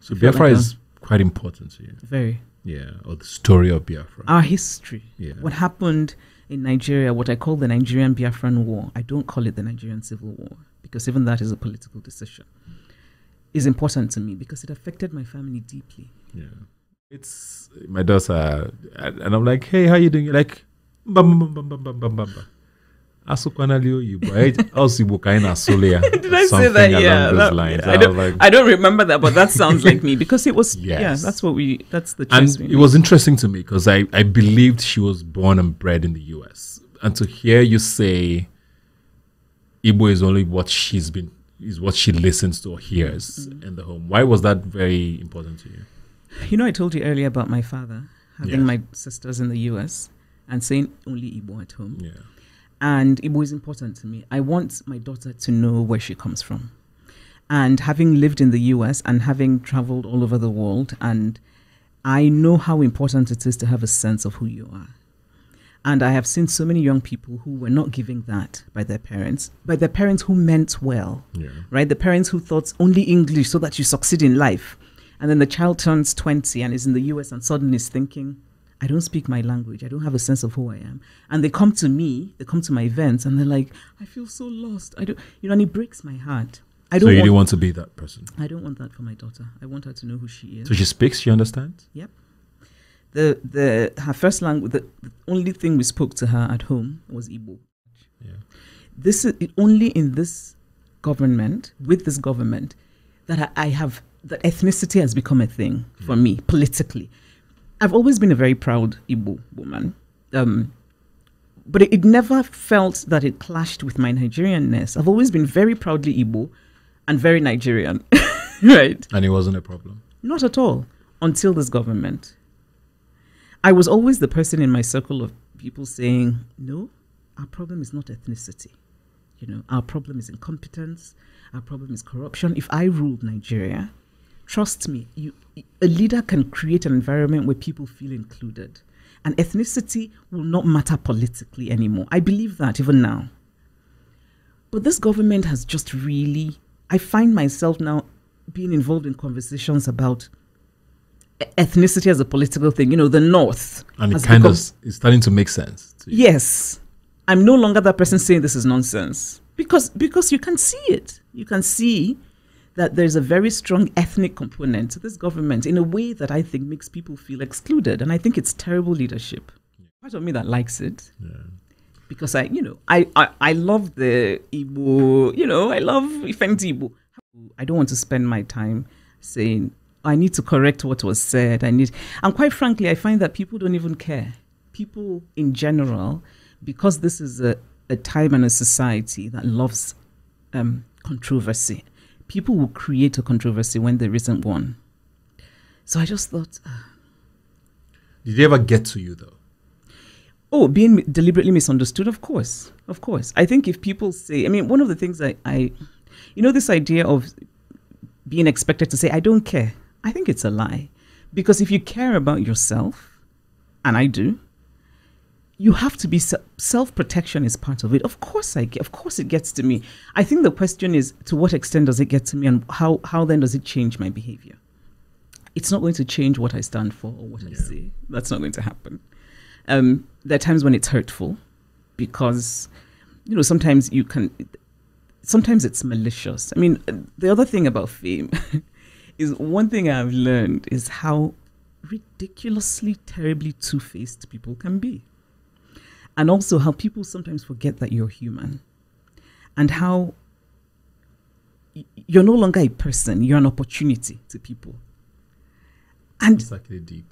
So Biafra is quite important to you. Very. Yeah, or the story of Biafra. Our history. Yeah. What happened in Nigeria, what I call the Nigerian Biafran War, I don't call it the Nigerian Civil War, because even that is a political decision, is important to me because it affected my family deeply. Yeah. It's my daughter, and I'm like, hey, how you doing? You're like, bam, bam, bam, bam, bam, bam, bam. Did I say that? Yeah. I don't remember that, but that sounds like me because it was, yes. That's the And choice we it made. was interesting to me because I believed she was born and bred in the US. And to hear you say Igbo is only what what she listens to or hears in the home. Why was that very important to you? You know, I told you earlier about my father having my sisters in the US and saying only Igbo at home. Yeah. And Igbo is important to me. I want my daughter to know where she comes from. And having lived in the US and having traveled all over the world, and I know how important it is to have a sense of who you are. And I have seen so many young people who were not giving that by their parents who meant well, right? The parents who thought only English so that you succeed in life. And then the child turns 20 and is in the US and suddenly is thinking, I don't speak my language. I don't have a sense of who I am. And they come to me, they come to my events and they're like, I feel so lost. And it breaks my heart. So you don't want to be that person? I don't want that for my daughter. I want her to know who she is. So she speaks, she understands? Yep. Her first language, the only thing we spoke to her at home was Igbo. Yeah. This is only in this government, with this government, that that ethnicity has become a thing for me politically. I've always been a very proud Igbo woman, but it never felt that it clashed with my Nigerianness. I've always been very proudly Igbo and very Nigerian, right? And it wasn't a problem? Not at all, until this government. I was always the person in my circle of people saying, no, our problem is not ethnicity. Our problem is incompetence. Our problem is corruption. If I ruled Nigeria, trust me, a leader can create an environment where people feel included. And ethnicity will not matter politically anymore. I believe that even now. But this government has just really, I find myself now being involved in conversations about ethnicity as a political thing. The North. And it kind of is starting to make sense to you. Yes. I'm no longer that person saying this is nonsense. Because you can see it. You can see that there's a very strong ethnic component to this government in a way that I think makes people feel excluded. And I think it's terrible leadership. Part of me that likes it. Yeah. Because I love the Igbo, I love Ifendi Igbo. I don't want to spend my time saying, I need to correct what was said. And quite frankly, I find that people don't even care. People in general, because this is a time and a society that loves controversy. People will create a controversy when there isn't one. So I just thought... Did it ever get to you, though? Oh, being deliberately misunderstood? Of course. Of course. I think if people say... one of the things this idea of being expected to say, I don't care. I think it's a lie. Because if you care about yourself, and I do, you have to be self-protection is part of it. Of course it gets to me. I think the question is, to what extent does it get to me, and how then does it change my behavior? It's not going to change what I stand for or what I say. That's not going to happen. There are times when it's hurtful because, sometimes it's malicious. The other thing about fame is, one thing I've learned is how ridiculously, terribly two-faced people can be. And also how people sometimes forget that you're human. And how you're no longer a person, you're an opportunity to people. And it's actually deep.